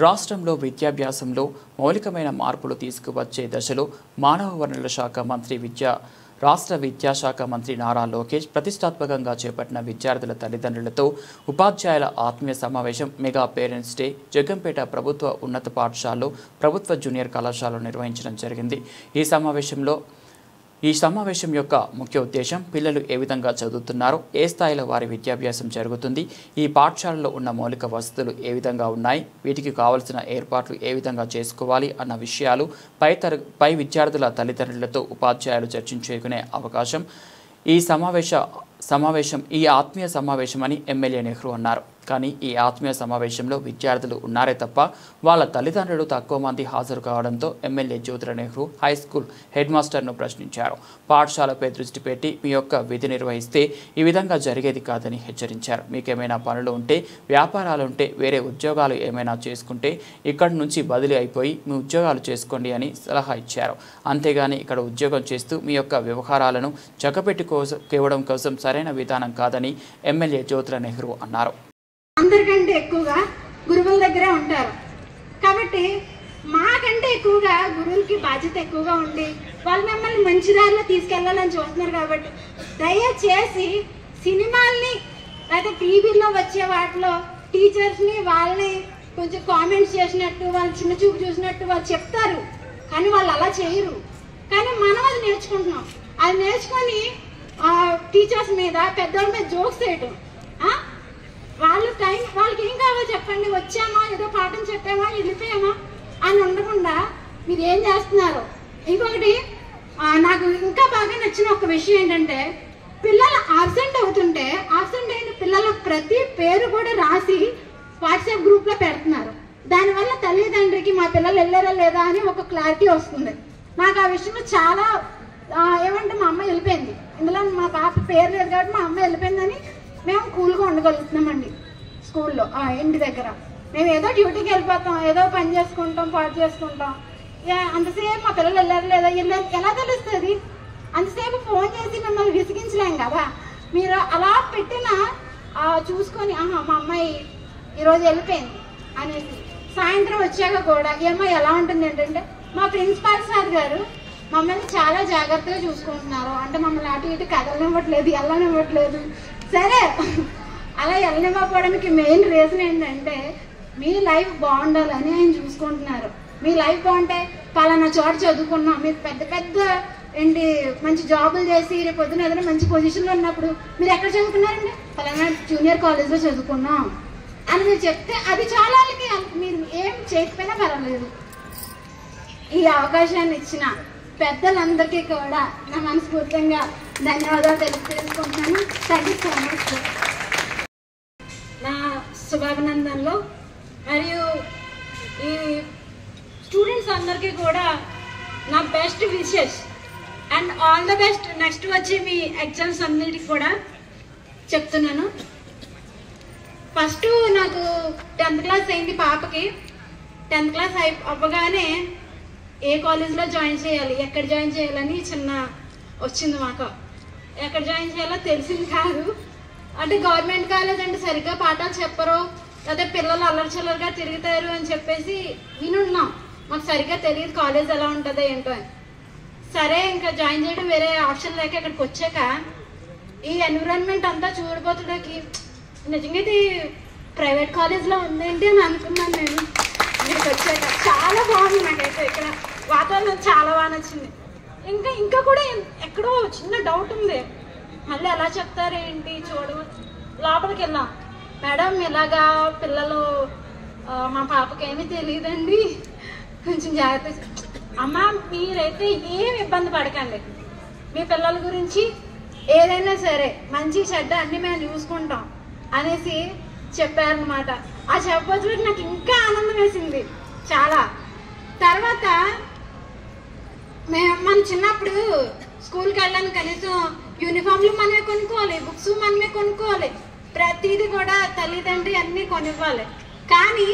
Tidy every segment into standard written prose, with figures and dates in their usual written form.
రాష్ట్రంలో విద్యాభ్యాసంలో మౌలికమైన మార్పులు తీసుకువచ్చే దశలో మానవ వనరుల శాఖ మంత్రి రాష్ట్ర విద్యాశాఖ మంత్రి నారా లోకేష్ ప్రతిష్టాత్మకంగా చేపట్టిన విద్యార్థుల తల్లిదండ్రులతో ఉపాధ్యాయుల ఆత్మీయ సమావేశం మెగా పేరెంట్స్ డే జగ్గంపేట ప్రభుత్వ ఉన్నత పాఠశాలలో ప్రభుత్వ జూనియర్ కళాశాలలో నిర్వహించడం జరిగింది। ఈ సమావేశం యొక్క ముఖ్య ఉద్దేశం పిల్లలు ఏ విధంగా చదువుతున్నారో, ఏ స్థాయిలో వారి విద్యాభ్యాసం జరుగుతుంది, ఈ పాఠశాలలో ఉన్న మౌలిక వసతులు ఏ విధంగా ఉన్నాయి, వీటికి కావాల్సిన ఏర్పాట్లు ఏ విధంగా చేసుకోవాలి అన్న విషయాలు పై విద్యార్థుల తల్లిదండ్రులతో ఉపాధ్యాయులు చర్చించుకునే అవకాశం ఈ ఆత్మీయ సమావేశం అని ఎమ్మెల్యే నెహ్రూ అన్నారు। కానీ ఈ ఆత్మీయ సమావేశంలో విద్యార్థులు ఉన్నారే తప్ప వాళ్ళ తల్లిదండ్రులు తక్కువ మంది హాజరు కావడంతో MLA Jyotirao Nehru high school head మాస్టర్ను ప్రశ్నించారు। పాఠశాలపై దృష్టి పెట్టి మీ యొక్క విధి నిర్వహిస్తే ఈ విధంగా జరిగేది కాదని హెచ్చరించారు। మీకేమైనా పనులు ఉంటే, వ్యాపారాలు ఉంటే, వేరే ఉద్యోగాలు ఏమైనా చేసుకుంటే ఇక్కడి నుంచి బదిలీ అయిపోయి మీ ఉద్యోగాలు చేసుకోండి అని సలహా ఇచ్చారు। అంతేగాని ఇక్కడ ఉద్యోగం చేస్తూ మీ యొక్క వ్యవహారాలను చక్కబెట్టుకోవడం కోసం సరైన విధానం కాదని ఎమ్మెల్యే జ్యోతిరావు నెహ్రూ అన్నారు। అందరికంటే ఎక్కువగా గురువుల దగ్గరే ఉంటారు కాబట్టి మాకంటే ఎక్కువగా గురువులకి బాధ్యత ఎక్కువగా ఉండి వాళ్ళు మిమ్మల్ని మంచి దారిలో తీసుకెళ్లాలని చూస్తున్నారు। కాబట్టి దయచేసి సినిమాల్ని లేదా టీవీలో వచ్చే వాటిలో టీచర్స్ని వాళ్ళని కొంచెం కామెంట్స్ చేసినట్టు, వాళ్ళు చిన్న చూపు చూసినట్టు వాళ్ళు చెప్తారు, కానీ వాళ్ళు అలా చేయరు। కానీ మనం అది నేర్చుకుంటున్నాం, అది నేర్చుకొని టీచర్స్ మీద పెద్దవాళ్ళ మీద జోక్స్ వేయటం। వాళ్ళకి ఏం కావాలో చెప్పండి, వచ్చామా ఏదో పాఠం చెప్పామా వెళ్ళిపోయామా అని ఉండకుండా మీరు ఏం చేస్తున్నారు। ఇంకొకటి నాకు ఇంకా బాగా నచ్చిన ఒక విషయం ఏంటంటే, పిల్లలు ఆబ్సెంట్ అవుతుంటే ఆబ్సెంట్ అయిన పిల్లల ప్రతి పేరు కూడా రాసి వాట్సాప్ గ్రూప్లో పెడుతున్నారు। దానివల్ల తల్లిదండ్రికి మా పిల్లలు వెళ్ళారా లేదా అని ఒక క్లారిటీ వస్తుంది। నాకు ఆ విషయంలో చాలా ఏమంటే మా అమ్మ వెళ్ళిపోయింది, ఇందులో మా పాప పేరు లేదు కాబట్టి మా అమ్మ వెళ్ళిపోయిందని మేము కూల్గా ఉండగలుగుతున్నామండి। స్కూల్లో ఇంటి దగ్గర మేము ఏదో డ్యూటీకి వెళ్ళిపోతాం, ఏదో పని చేసుకుంటాం, పాటు చేసుకుంటాం, అంతసేపు మా పిల్లలు వెళ్ళారు లేదా ఎలా తెలుస్తుంది? అంతసేపు ఫోన్ చేసి మిమ్మల్ని విసిగించలేం కదా। మీరు అలా పెట్టిన చూసుకొని మా అమ్మాయి ఈరోజు వెళ్ళిపోయింది అనేసి సాయంత్రం వచ్చాక కూడా ఈ అమ్మాయి ఎలా ఉంటుంది ఏంటంటే, మా ప్రిన్సిపాల్ సార్ గారు మమ్మల్ని చాలా జాగ్రత్తగా చూసుకుంటున్నారు, అంటే మమ్మల్ని అటు ఇటు కదలనివ్వట్లేదు, వెళ్ళనివ్వట్లేదు। సరే, అలా వెళ్ళనివ్వకపోవడానికి మెయిన్ రీజన్ ఏంటంటే మీ లైఫ్ బాగుండాలని ఆయన చూసుకుంటున్నారు। మీ లైఫ్ బాగుంటే పలానా చోట చదువుకున్నాం, మీరు పెద్ద పెద్ద మంచి జాబులు చేసి రేపు పొద్దున ఏదైనా మంచి పొజిషన్లో ఉన్నప్పుడు మీరు ఎక్కడ చదువుకున్నారండి? పలానా జూనియర్ కాలేజ్లో చదువుకున్నాం అని మీరు చెప్తే అది చాలా వాళ్ళకి, మీరు ఏం చేయకపోయినా పర్వాలేదు। ఈ అవకాశాన్ని ఇచ్చిన పెద్దలందరికీ కూడా నా మనస్ఫూర్తిగా ధన్యవాదాలు తెలుసుకుంటున్నాను। Thank you so much. నా శుభాభినందనలు మరియు ఈ స్టూడెంట్స్ అందరికీ కూడా నా best wishes and all the best. Next వచ్చి మీ ఎగ్జామ్స్ అన్నిటికి కూడా చెప్తున్నాను। ఫస్ట్ నాకు 10th క్లాస్ అయింది పాపకి। 10th క్లాస్ అవ్వగానే ఏ కాలేజ్లో జాయిన్ చేయాలి, ఎక్కడ జాయిన్ చేయాలని చిన్న వచ్చింది మాకు। ఎక్కడ జాయిన్ చేయాలో తెలిసింది కాదు, అంటే గవర్నమెంట్ కాలేజ్ అంటే సరిగ్గా పాఠాలు చెప్పరు, లేదా పిల్లలు అల్లరిచల్లరిగా తిరుగుతారు అని చెప్పేసి వినున్నాం, మాకు సరిగ్గా తెలియదు కాలేజ్ ఎలా ఉంటుందో ఏంటో అని। సరే, ఇంకా జాయిన్ చేయడం వేరే ఆప్షన్ లేక ఇక్కడికి వచ్చాక ఈ ఎన్విరాన్మెంట్ అంతా చూడబోతుడికి నిజంగా ఇది ప్రైవేట్ కాలేజ్లో ఉందేంటి అని అనుకున్నాను నేను ఇక్కడికి వచ్చాక। చాలా బాగుంది నాకైతే, ఇక్కడ వాతావరణం చాలా బాగా నచ్చింది। ఇంకా కూడా ఎక్కడో చిన్న డౌట్ ఉంది, మళ్ళీ ఎలా చెప్తారు ఏంటి లోపలికి వెళ్ళాం, మేడం ఇలాగా పిల్లలు మా పాపకి ఏమీ తెలియదండి, కొంచెం జాగ్రత్త అమ్మ, మీరైతే ఏమి ఇబ్బంది పడకండి, మీ పిల్లల గురించి ఏదైనా సరే మంచి చెడ్డ అన్ని మేము చూసుకుంటాం అనేసి చెప్పారనమాట। ఆ చెప్పొచ్చు నాకు ఇంకా ఆనందం వేసింది చాలా। తర్వాత మనం చిన్నప్పుడు స్కూల్కి వెళ్ళడానికి కనీసం యూనిఫామ్లు మనమే కొనుక్కోవాలి, బుక్స్ మనమే కొనుక్కోవాలి, ప్రతిదీ కూడా తల్లిదండ్రి అన్నీ కొనివ్వాలి। కానీ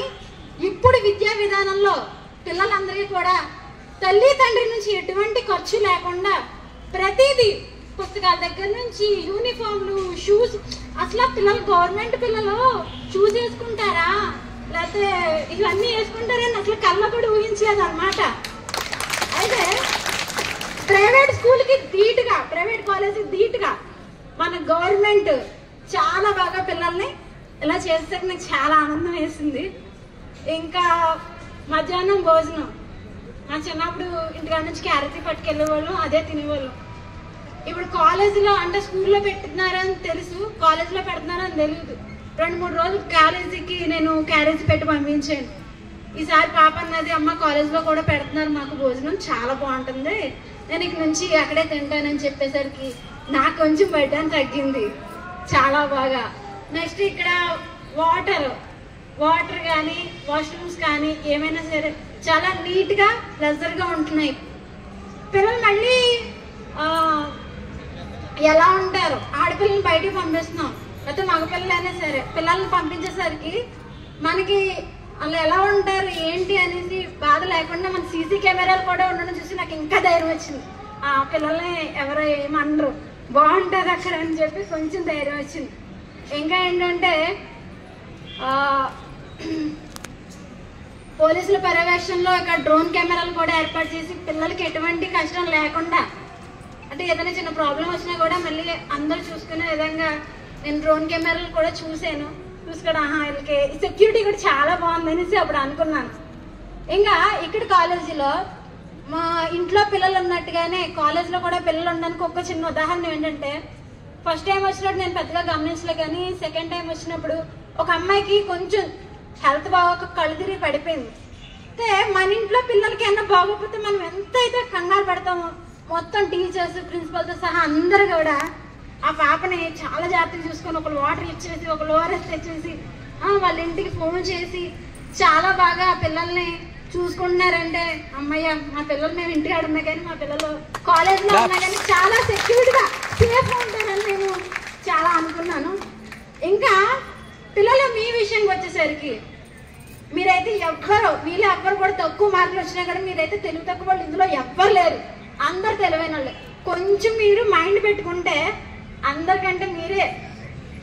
ఇప్పుడు విద్యా విధానంలో పిల్లలందరికీ కూడా తల్లి తండ్రి నుంచి ఎటువంటి ఖర్చు లేకుండా ప్రతిదీ, పుస్తకాల దగ్గర నుంచి యూనిఫామ్లు, షూస్, అసలు పిల్లలు గవర్నమెంట్ పిల్లలు షూస్ వేసుకుంటారా? లేకపోతే ఇవన్నీ వేసుకుంటారని అసలు కళ్ళ కూడా ఊహించలేదు అనమాట. అయితే ప్రైవేట్ స్కూల్కి ధీటుగా, ప్రైవేట్ కాలేజీకి ధీటుగా మన గవర్నమెంట్ చాలా బాగా పిల్లల్ని ఇలా చేస్తే నాకు చాలా ఆనందం వేసింది. ఇంకా మధ్యాహ్నం భోజనం నా చిన్నప్పుడు ఇంటికాడ నుంచి క్యారెట్ పట్టుకెళ్ళేవాళ్ళు, అదే తినేవాళ్ళు. ఇప్పుడు కాలేజీలో అంటే స్కూల్లో పెడుతున్నారని తెలుసు, కాలేజీలో పెడుతున్నారని తెలియదు. 2-3 రోజులు కాలేజీకి నేను క్యారేజ్ పెట్టి పంపించాను. ఈసారి పాప అన్నది, అమ్మ కాలేజీలో కూడా పెడుతున్నారు మాకు భోజనం, చాలా బాగుంటుంది, నేను ఇక నుంచి అక్కడే తింటానని చెప్పేసరికి నాకు కొంచెం బడ్డం తగ్గింది చాలా బాగా. నెక్స్ట్ ఇక్కడ వాటర్ కానీ వాష్రూమ్స్ కానీ ఏమైనా సరే చాలా నీట్గా ప్లెజర్గా ఉంటున్నాయి. పిల్లలు మళ్ళీ ఎలా ఉంటారు, ఆడపిల్లల్ని బయటికి పంపిస్తున్నాం, లేకపోతే మగపిల్లలైనా సరే పిల్లల్ని పంపించేసరికి మనకి వాళ్ళు ఎలా ఉంటారు ఏంటి అనేసి బాధ లేకుండా మన సీసీ కెమెరాలు కూడా ఉండడం చూసి నాకు ఇంకా ధైర్యం వచ్చింది. ఆ పిల్లల్ని ఎవరో ఏమనరు, బాగుంటుంది అక్కడ అని చెప్పి కొంచెం ధైర్యం వచ్చింది. ఇంకా ఏంటంటే పోలీసుల పర్యవేక్షణలో ఇక్కడ డ్రోన్ కెమెరాలు కూడా ఏర్పాటు చేసి పిల్లలకి ఎటువంటి కష్టం లేకుండా, అంటే ఏదైనా చిన్న ప్రాబ్లం వచ్చినా కూడా మళ్ళీ అందరూ చూసుకునే విధంగా నేను డ్రోన్ కెమెరాలు కూడా చూశాను. చూసుకోవడం వీళ్ళకి సెక్యూరిటీ కూడా చాలా బాగుంది అనేసి అప్పుడు అనుకున్నాను. ఇంకా ఇక్కడ కాలేజీలో మా ఇంట్లో పిల్లలు ఉన్నట్టుగానే కాలేజీలో కూడా పిల్లలు ఉండడానికి ఒక చిన్న ఉదాహరణ ఏంటంటే, ఫస్ట్ టైం వచ్చినప్పుడు నేను పెద్దగా గమనించలే, కానీ సెకండ్ టైం వచ్చినప్పుడు ఒక అమ్మాయికి కొంచెం హెల్త్ బాగోక కళ్ళు తిరిగి పడిపోయింది. అయితే మన ఇంట్లో పిల్లలకి ఏమన్నా బాగోకపోతే మనం ఎంతైతే కంగారు పడతామో, మొత్తం టీచర్స్ ప్రిన్సిపల్తో సహా అందరు కూడా ఆ పాపని చాలా జాగ్రత్తగా చూసుకొని ఒకళ్ళు వాటర్ ఇచ్చేసి ఒకళ్ళు ఓఆర్ఎస్ తెచ్చేసి వాళ్ళ ఇంటికి ఫోన్ చేసి చాలా బాగా పిల్లల్ని చూసుకుంటున్నారంటే, అమ్మయ్య మా పిల్లలు మేము ఇంటికాడ ఉన్నా కానీ మా పిల్లలు కాలేజ్లో ఉన్నా కానీ చాలా సెక్యూర్గా సేఫ్గా ఉంటారని నేను చాలా అనుకున్నాను. ఇంకా పిల్లలు మీ విషయానికి వచ్చేసరికి మీరైతే వీళ్ళు కూడా తక్కువ మార్కులు వచ్చినా కూడా మీరైతే తెలివి తక్కువ వాళ్ళు ఇందులో ఎవ్వరు లేరు, అందరు తెలివైన వాళ్ళే. కొంచెం మీరు మైండ్ పెట్టుకుంటే అందరికంటే మీరే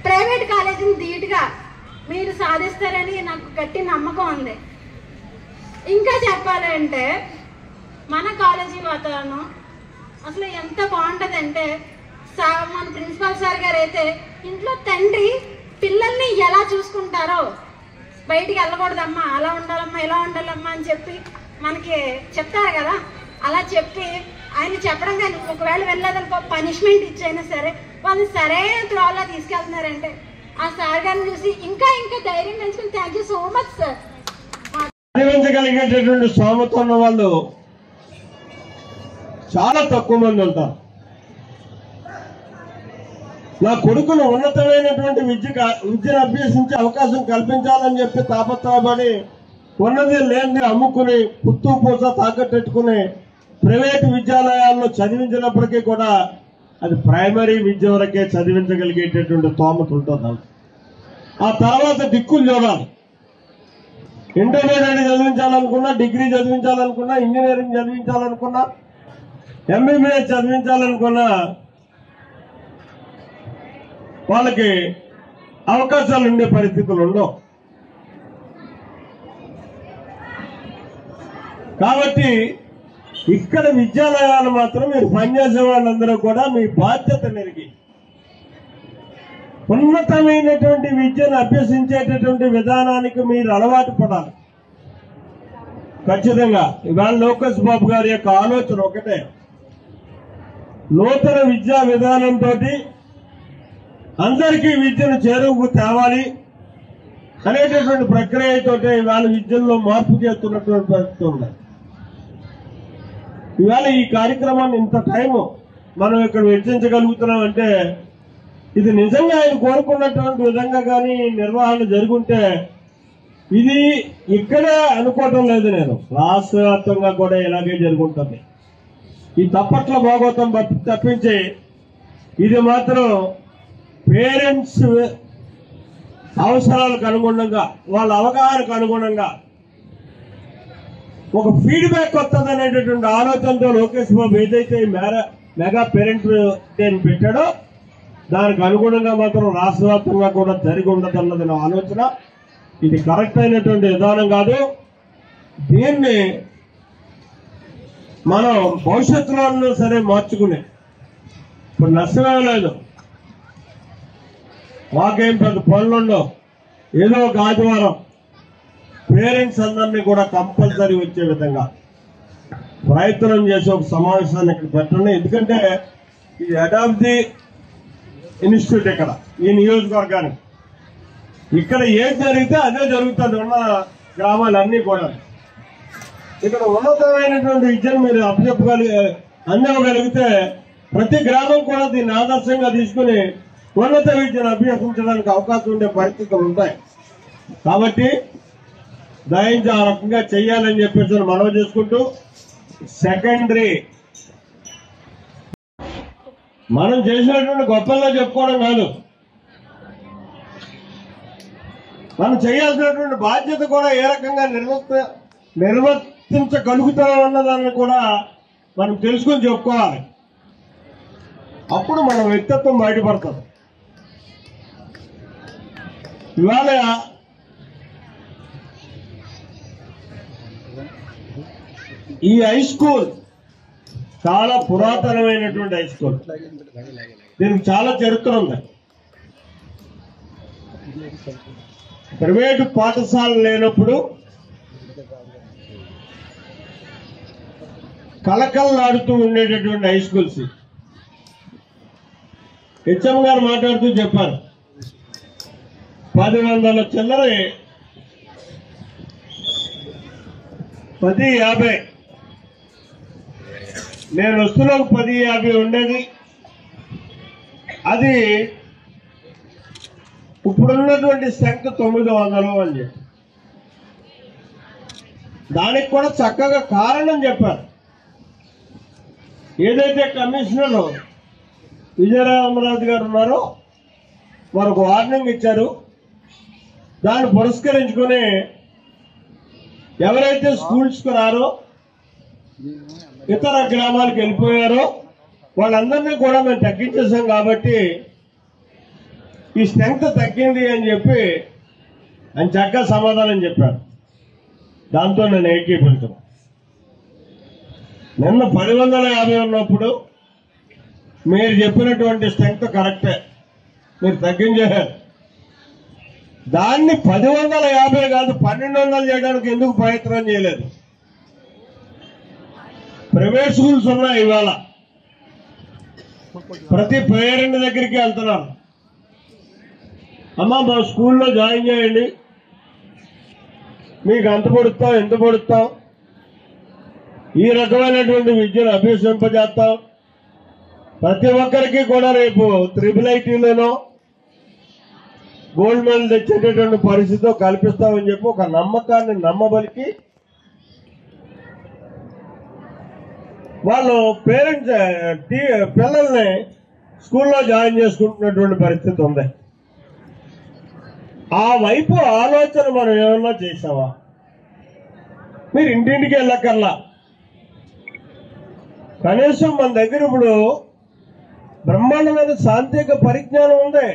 ప్రైవేట్ కాలేజీని ధీటుగా మీరు సాధిస్తారని నాకు గట్టి నమ్మకం ఉంది. ఇంకా చెప్పాలంటే మన కాలేజీ వాతావరణం అసలు ఎంత బాగుంటుందంటే, మన ప్రిన్సిపాల్ సార్ గారు అయితే ఇంట్లో తండ్రి పిల్లల్ని ఎలా చూసుకుంటారో, బయటికి వెళ్ళకూడదమ్మా, అలా ఉండాలమ్మా, ఇలా ఉండాలమ్మా అని చెప్పి మనకి చెప్తారు కదా, అలా చెప్పి ఆయన చెప్పడం కానీ ఒకవేళ వెళ్ళేదనుకో పనిష్మెంట్ ఇచ్చైనా సరే వాళ్ళని సరైన త్రోవలో తీసుకెళ్తున్నారంటే ఆ సార్ గారిని చూసి ఇంకా ఇంకా ధైర్యం పెంచుకుని thank you so much sir. చదివించగలిగేటటువంటి స్తోమత ఉన్న వాళ్ళు చాలా తక్కువ మంది ఉంటారు. నా కొడుకును ఉన్నతమైనటువంటి విద్యను అభ్యసించే అవకాశం కల్పించాలని చెప్పి తాపత్రయపడి ఉన్నది లేని అమ్ముకుని పుత్తు పూస తాకట్టెట్టుకుని ప్రైవేటు విద్యాలయాల్లో చదివించినప్పటికీ కూడా అది ప్రైమరీ విద్య వరకే చదివించగలిగేటటువంటి స్తోమత ఉంటుంది. ఆ తర్వాత దిక్కులు చూడాలి. ఇంటర్మీడియట్ చదివించాలనుకున్నా, డిగ్రీ చదివించాలనుకున్నా, ఇంజనీరింగ్ చదివించాలనుకున్నా, ఎంబీబీఎస్ చదివించాలనుకున్నా వాళ్ళకి అవకాశాలు ఉండే పరిస్థితులు ఉండవు. కాబట్టి ఇక్కడ విద్యాలయాలు మాత్రం మీరు పనిచేసే వాళ్ళందరూ కూడా మీ బాధ్యత నెరిగి ఉన్నతమైనటువంటి విద్యను అభ్యసించేటటువంటి విధానానికి మీరు అలవాటు పడాలి. ఖచ్చితంగా ఇవాళ లోకేష్ బాబు గారి యొక్క ఆలోచన ఒకటే, నూతన విద్యా విధానంతో అందరికీ విద్యను చేరువుకు తేవాలి అనేటటువంటి ప్రక్రియతో ఇవాళ విద్యల్లో మార్పు చేస్తున్నటువంటి పరిస్థితి ఉంది. ఇవాళ ఈ కార్యక్రమాన్ని ఇంత టైము మనం ఇక్కడ వెచ్చించగలుగుతున్నామంటే ఇది నిజంగా ఆయన కోరుకున్నటువంటి విధంగా కానీ నిర్వహణ జరుగుంటే ఇది ఇక్కడే అనుకోవటం లేదు, నేను రాష్ట్ర వ్యాప్తంగా కూడా ఇలాగే జరుగుతుంది. ఈ తప్పట్ల భాగవతం తప్పించి ఇది మాత్రం పేరెంట్స్ అవసరాలకు అనుగుణంగా వాళ్ళ అవగాహనకు అనుగుణంగా ఒక ఫీడ్బ్యాక్ వస్తుంది అనేటటువంటి ఆలోచనతో లోకేష్ బాబు ఏదైతే మెగా పేరెంట్ డేని పెట్టాడో దానికి అనుగుణంగా మాత్రం రాష్ట్ర వ్యాప్తంగా కూడా జరిగి ఉండదన్నది నా ఆలోచన. ఇది కరెక్ట్ అయినటువంటి విధానం కాదు. దీన్ని మనం భవిష్యత్తులో సరే మార్చుకునే ఇప్పుడు నష్టమే లేదు. మాకేం పెద్ద పనులుండవు. ఏదో ఒక ఆదివారం పేరెంట్స్ అందరినీ కూడా కంపల్సరీ వచ్చే విధంగా ప్రయత్నం చేసి ఒక సమావేశాన్ని ఇక్కడ పెట్టండి. ఎందుకంటే ఇది హెడ్ ఆఫ్ ది ఇన్స్టిట్యూట్ ఇక్కడ ఈ నియోజకవర్గానికి. ఇక్కడ ఏది జరిగితే అదే జరుగుతుంది ఉన్న గ్రామాలన్నీ కూడా. ఇక్కడ ఉన్నతమైనటువంటి విద్యను మీరు అందివ్వగలిగితే ప్రతి గ్రామం కూడా దీన్ని ఆదర్శంగా తీసుకుని ఉన్నత విద్యను అభ్యసించడానికి అవకాశం ఉండే పరిస్థితులు ఉంటాయి. కాబట్టి దయించి ఆ రకంగా చెయ్యాలని చెప్పేసి మనవి చేసుకుంటూ, సెకండరీ మనం చేసినటువంటి గొప్పల్లో చెప్పుకోవడం కాదు, మనం చేయాల్సినటువంటి బాధ్యత కూడా ఏ రకంగా నిర్వర్తించగలుగుతాం అన్నదాన్ని కూడా మనం తెలుసుకుని చెప్పుకోవాలి. అప్పుడు మన వ్యక్తిత్వం బయటపడుతుంది. ఇవాళ ఈ హై స్కూల్ చాలా పురాతనమైనటువంటి హై స్కూల్. దీనికి చాలా చరిత్ర ఉంది. ప్రైవేటు పాఠశాలలు లేనప్పుడు కలకల్లాడుతూ ఉండేటటువంటి హై స్కూల్స్. హెచ్ఎం గారు మాట్లాడుతూ చెప్పారు, 10,100 చిల్లర 10,50 నేను వస్తున్న 10,50 ఉండేది. అది ఇప్పుడున్నటువంటి స్ట్రెంగ్త్ 900 అని చెప్పి దానికి కూడా చక్కగా కారణం చెప్పారు. ఏదైతే కమిషనర్ విజయరామరాజు గారు ఉన్నారో వారికి వార్నింగ్ ఇచ్చారు. దాన్ని పురస్కరించుకుని ఎవరైతే స్కూల్స్కి రారో ఇతర గ్రామాలకు వెళ్ళిపోయారో వాళ్ళందరినీ కూడా మేము తగ్గించేసాం. కాబట్టి ఈ స్ట్రెంగ్త్ తగ్గింది అని చెప్పి ఆయన చక్కగా సమాధానం చెప్పారు. దాంతో నేను ఏకీభవించాను. నిన్న 10,150 ఉన్నప్పుడు మీరు చెప్పినటువంటి స్ట్రెంగ్త్ కరెక్టే, మీరు తగ్గించారు. దాన్ని 10,150 కాదు 1,200 చేయడానికి ఎందుకు ప్రయత్నం చేయలేదు? ప్రైవేట్ స్కూల్స్ ఉన్నాయి. ఇవాళ ప్రతి పేరెంట్ దగ్గరికి వెళ్తున్నారు, అమ్మా మా స్కూల్లో జాయిన్ చేయండి, మీకు అంత పొడుస్తాం ఎంత పొడుస్తాం, ఈ రకమైనటువంటి విద్యను అభ్యసింపజేస్తాం, ప్రతి ఒక్కరికి కూడా రేపు IIITలోనో గోల్డ్ మెడల్ తెచ్చేటటువంటి పరిస్థితితో కల్పిస్తామని చెప్పి ఒక నమ్మకాన్ని నమ్మబలికి వాళ్ళు పేరెంట్స్ పిల్లల్ని స్కూల్లో జాయిన్ చేసుకుంటున్నటువంటి పరిస్థితి ఉంది. ఆ వైపు ఆలోచన మనం ఏమన్నా చేసావా? మీరు ఇంటింటికి వెళ్ళక్కర్లా. కనీసం మన దగ్గర ఇప్పుడు బ్రహ్మాండమైన సాంకేతిక పరిజ్ఞానం ఉంది.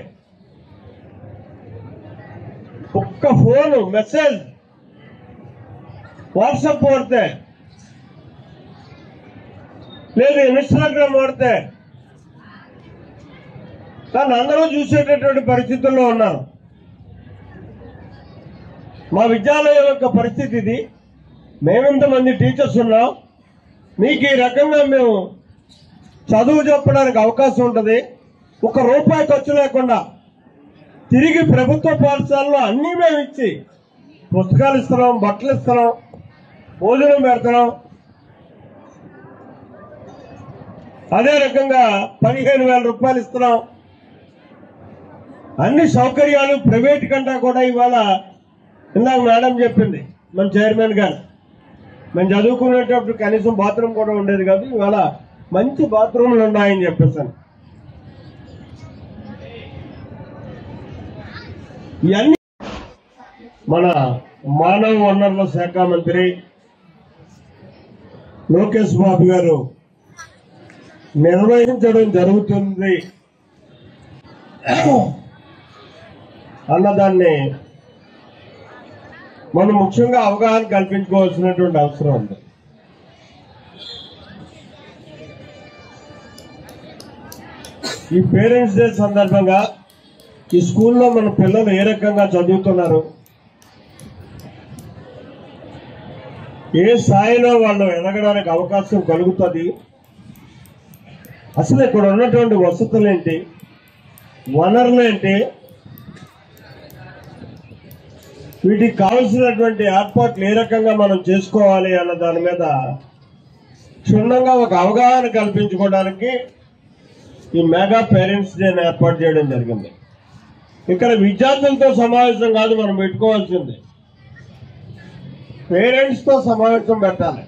ఒక్క ఫోన్ మెసేజ్ వాట్సాప్ వాడితే లేదు ఇన్స్టాగ్రామ్ వాడితే దాన్ని అందరూ చూసేటటువంటి పరిస్థితుల్లో ఉన్నారు. మా విద్యాలయం యొక్క పరిస్థితి ఇది. మేమెంతమంది టీచర్స్ ఉన్నాం, మీకు ఈ రకంగా మేము చదువు చెప్పడానికి అవకాశం ఉంటుంది. ₹1 ఖర్చు లేకుండా తిరిగి ప్రభుత్వ పాఠశాలలో అన్నీ మేము ఇచ్చి పుస్తకాలు ఇస్తున్నాం, బట్టలు ఇస్తున్నాం, భోజనం పెడుతున్నాం. అదే రకంగా 15,000 రూపాయలు ఇస్తున్నాం. అన్ని సౌకర్యాలు ప్రైవేట్ కంటే కూడా ఇవాళ ఇందాక మేడం చెప్పింది మన చైర్మన్ గారు, మేము చదువుకునేటప్పుడు కనీసం బాత్రూమ్ కూడా ఉండేది కాదు, ఇవాళ మంచి బాత్రూమ్లు ఉన్నాయని చెప్పేసాను. ఇవన్నీ మన మానవ వనరుల శాఖ మంత్రి లోకేష్ బాబు గారు నిర్వహించడం జరుగుతుంది అన్నదాన్ని మనం ముఖ్యంగా అవగాహన కల్పించుకోవాల్సినటువంటి అవసరం ఉంది. ఈ పేరెంట్స్ డే సందర్భంగా ఈ స్కూల్లో మన పిల్లలు ఏ రకంగా చదువుతున్నారు, ఏ స్థాయిలో వాళ్ళు ఎదగడానికి అవకాశం కలుగుతుంది, అసలు ఇక్కడ ఉన్నటువంటి వసతులు ఏంటి, వనరులు ఏంటి, వీటికి కావలసినటువంటి ఏర్పాట్లు ఏ రకంగా మనం చేసుకోవాలి అన్న దాని మీద క్షుణ్ణంగా ఒక అవగాహన కల్పించుకోవడానికి ఈ మెగా పేరెంట్స్ డేని ఏర్పాటు చేయడం జరిగింది. ఇక్కడ విద్యార్థులతో సమావేశం కాదు మనం పెట్టుకోవాల్సింది, పేరెంట్స్ తో సమావేశం పెట్టాలి.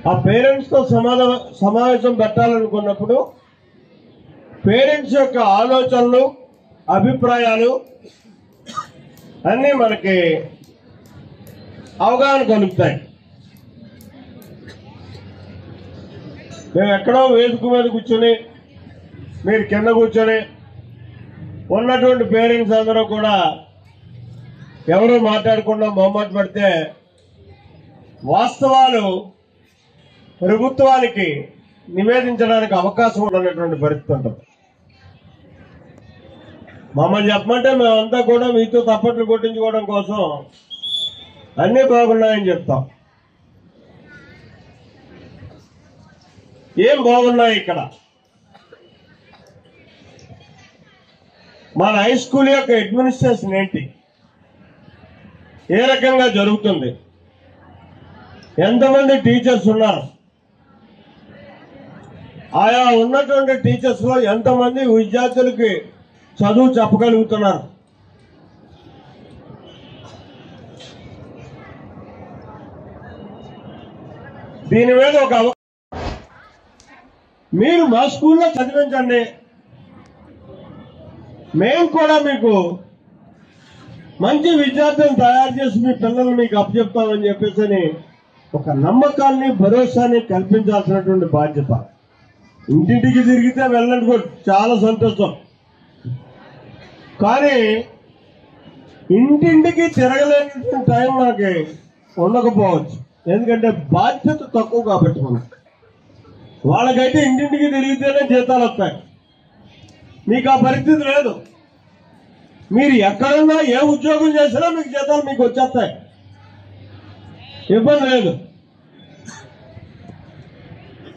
ఆ పేరెంట్స్ తో సమావేశం పెట్టాలనుకున్నప్పుడు పేరెంట్స్ యొక్క ఆలోచనలు, అభిప్రాయాలు అన్నీ మనకి అవగాహన కలుగుతాయి. మేము ఎక్కడో వేదిక మీద కూర్చొని మీరు కింద కూర్చొని ఉన్నటువంటి పేరెంట్స్ అందరూ కూడా ఎవరు మాట్లాడకుండా మొహమాట పడితే వాస్తవాలు ప్రభుత్వానికి నివేదించడానికి అవకాశం ఉన్నటువంటి పరిస్థితి ఉంటుంది. మమ్మల్ని చెప్పమంటే మేమంతా కూడా మీతో తప్పట్లు కొట్టించుకోవడం కోసం అన్నీ బాగున్నాయని చెప్తాం. ఏం బాగున్నాయి ఇక్కడ? మన హై స్కూల్ యొక్క అడ్మినిస్ట్రేషన్ ఏంటి, ఏ రకంగా జరుగుతుంది, ఎంతమంది టీచర్స్ ఉన్నారు, ఆయా ఉన్నటువంటి టీచర్స్ లో ఎంతమంది విద్యార్థులకి చదువు చెప్పగలుగుతున్నారు, దీని మీద ఒక మీరు మా స్కూల్లో చదివించండి, మేము కూడా మీకు మంచి విద్యార్థులను తయారు చేసి మీ పిల్లలు మీకు అప్పచెప్తామని చెప్పేసి ఒక నమ్మకాన్ని, భరోసాని కల్పించాల్సినటువంటి బాధ్యత. ఇంటింటికి తిరిగితే వెళ్ళండి, చాలా సంతోషం. కానీ ఇంటింటికి తిరగలేని టైం మనకి ఉండకపోవచ్చు, ఎందుకంటే బాధ్యత తక్కువ కాబట్టి మనకు. వాళ్ళకైతే ఇంటింటికి తిరిగితేనే జీతాలు వస్తాయి, మీకు ఆ పరిస్థితి లేదు. మీరు ఎక్కడున్నా ఏ ఉద్యోగం చేసినా మీకు జీతాలు మీకు వచ్చేస్తాయి, ఇబ్బంది లేదు.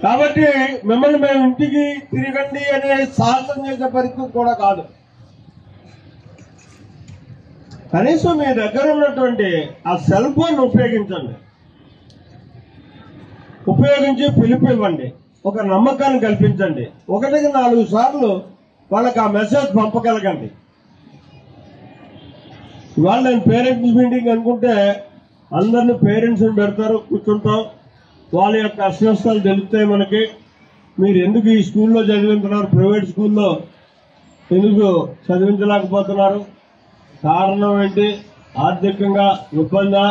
కాబట్టి మిమ్మల్ని మేము ఇంటికి తిరగండి అనే సాహసం చేసే పరిస్థితి కూడా కాదు. కనీసం మీ దగ్గర ఉన్నటువంటి ఆ సెల్ ఫోన్ ఉపయోగించండి, ఉపయోగించి పిలుపు ఇవ్వండి, ఒక నమ్మకాన్ని కల్పించండి. 1-4 సార్లు వాళ్ళకి ఆ మెసేజ్ పంపగలగండి. ఇవాళ నేను పేరెంట్స్ మీటింగ్ అనుకుంటే అందరినీ పేరెంట్స్ని పెడతారు, కూర్చుంటాం, వాళ్ళ యొక్క అస్వస్థలు తెలుస్తాయి మనకి. మీరు ఎందుకు ఈ స్కూల్లో చదివించున్నారు, ప్రైవేట్ స్కూల్లో ఎందుకు చదివించలేకపోతున్నారు, కారణం ఏంటి, ఆర్థికంగా ఇబ్బందా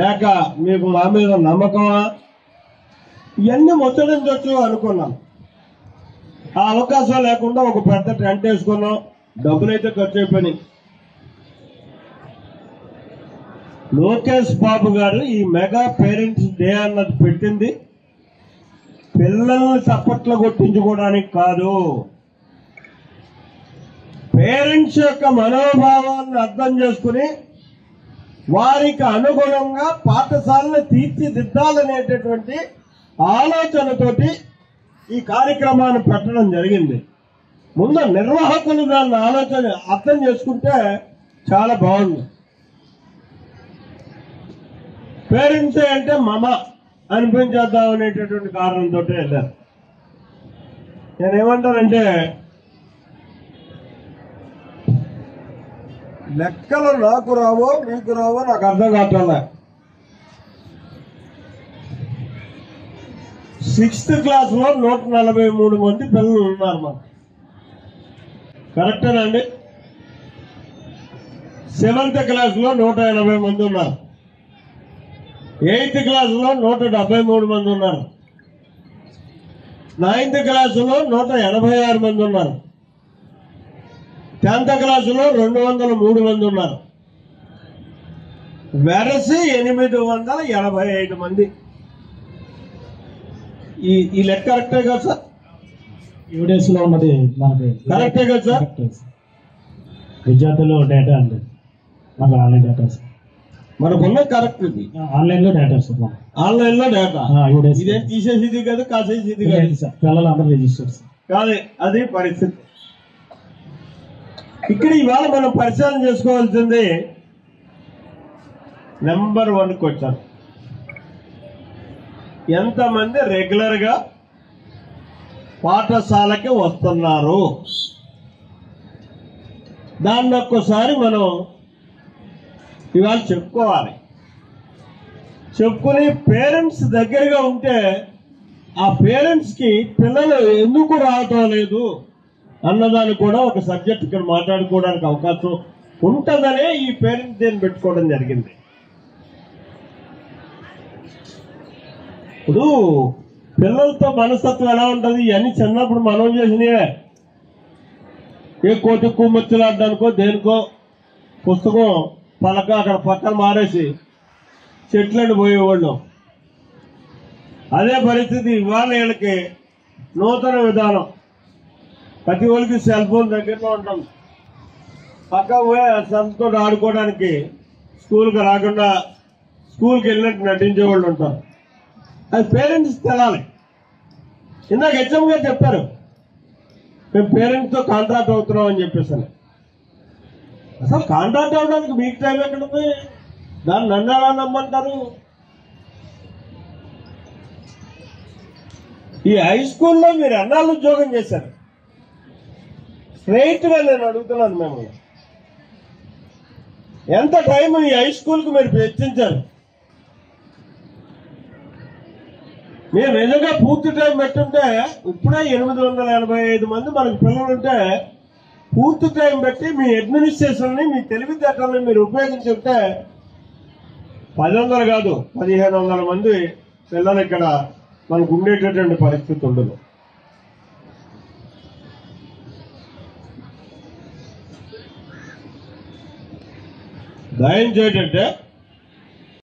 లేక మీకు మా మీద నమ్మకమా, ఇవన్నీ ముచ్చటించవచ్చు అనుకున్నాం. ఆ అవకాశం లేకుండా ఒక పెద్ద టెంట్ వేసుకున్నాం, డబ్బులైతే ఖర్చు అయిపోయినాయి. లోకేష్ బాబు గారు ఈ మెగా పేరెంట్స్ డే అన్నది పెట్టింది పిల్లల్ని చప్పట్లు కొట్టించుకోవడానికి కాదు, పేరెంట్స్ యొక్క మనోభావాన్ని అర్థం చేసుకుని వారికి అనుగుణంగా పాఠశాలను తీర్చిదిద్దాలనేటటువంటి ఆలోచనతోటి ఈ కార్యక్రమాన్ని పెట్టడం జరిగింది. ముందు నిర్వాహకులు దాన్ని ఆలోచన అర్థం చేసుకుంటే చాలా బాగుంది. పేరెంట్స్ అంటే మమ అనిపించేద్దాం అనేటటువంటి కారణంతో వెళ్ళారు. నేనేమంటానంటే లెక్కలు నాకు రావో మీకు రావో నాకు అర్థం కావట్లే. 6th క్లాస్లో 143 మంది పిల్లలు ఉన్నారు మాకు, కరెక్టేనండి. 7th క్లాస్లో 180 మంది ఉన్నారు, 8th క్లాసులో 173 మంది ఉన్నారు, 9th క్లాసులో 186 మంది ఉన్నారు, 10th క్లాసులో 203 మంది ఉన్నారు, వెరసి 885 మంది. ఈ లెక్క కరెక్టే కదా సార్? UDS లో ఉన్నది మనకి కరెక్టే కదా సార్? విద్యార్థులు డేటా అండి, మనకు ఆన్లైన్ డేటా సార్. మనకున్న కరెక్ట్ ఇది. ఆన్లైన్ లో డేటా సార్, ఆన్లైన్ లో డేటా. UDS ఇదేం తీసేసేది కదా, కాసేసేది కదా సార్. పిల్లలు అందరూ రిజిస్టర్ సార్. కాదు, అది పరిస్థితి. ఇక్కడ ఇవాళ మనం పరిశీలన చేసుకోవాల్సింది నెంబర్ 1 క్వశ్చన్. ఎంతమంది రెగ్యులర్ గా పాఠశాలకి వస్తున్నారు? దాన్ని ఒక్కసారి మనం ఇవాళ చెప్పుకోవాలి. చెప్పుకుని పేరెంట్స్ దగ్గరగా ఉంటే ఆ పేరెంట్స్ కి పిల్లలు ఎందుకు రావటం లేదు అన్నదాన్ని కూడా ఒక సబ్జెక్ట్ ఇక్కడ మాట్లాడుకోవడానికి అవకాశం ఉంటుందనే ఈ పేరెంట్స్ డేని పెట్టుకోవడం జరిగింది. ఇప్పుడు పిల్లలతో మనస్తత్వం ఎలా ఉంటుంది? ఇవన్నీ చిన్నప్పుడు మనం చేసినవే. ఏ కోటి కుమ్మచ్చులాడడానికో దేనికో పుస్తకం పలక అక్కడ పక్కన మారేసి చెట్లను పోయేవాళ్ళం. అదే పరిస్థితి ఇవాళ వీళ్ళకి నూతన విధానం. ప్రతి వాళ్ళకి సెల్ ఫోన్ దగ్గరలో ఉంటుంది. పక్క పోయి సంతో ఆడుకోవడానికి స్కూల్కి రాకుండా స్కూల్కి వెళ్ళినట్టు నటించే వాళ్ళు ఉంటారు. అది పేరెంట్స్ తెలాలి. ఇందాక హెచ్ఎం గారు చెప్పారు, మేము పేరెంట్స్తో కాంట్రాక్ట్ అవుతున్నాం అని చెప్పేసి. అసలు కాంట్రాక్ట్ అవ్వడానికి మీకు టైం ఎక్కడుంది? దాన్ని నన్ను ఎలా నమ్మంటారు? ఈ హై స్కూల్లో మీరు ఎన్నాళ్ళు ఉద్యోగం చేశారు? స్ట్రైట్ గా నేను అడుగుతున్నాను మిమ్మల్ని, ఎంత టైం ఈ హై స్కూల్కి మీరు వెచ్చించారు? మీరు నిజంగా పూర్తి టైం పెట్టుంటే ఇప్పుడే 885 మంది మనకు పిల్లలుంటే పూర్తి టైం పెట్టి మీ అడ్మినిస్ట్రేషన్ ని, మీ తెలివితేటల్ని మీరు ఉపయోగించుంటే 100 కాదు 1500 మంది పిల్లలు ఇక్కడ మనకు ఉండేటటువంటి పరిస్థితి ఉండదు. దయించేటంటే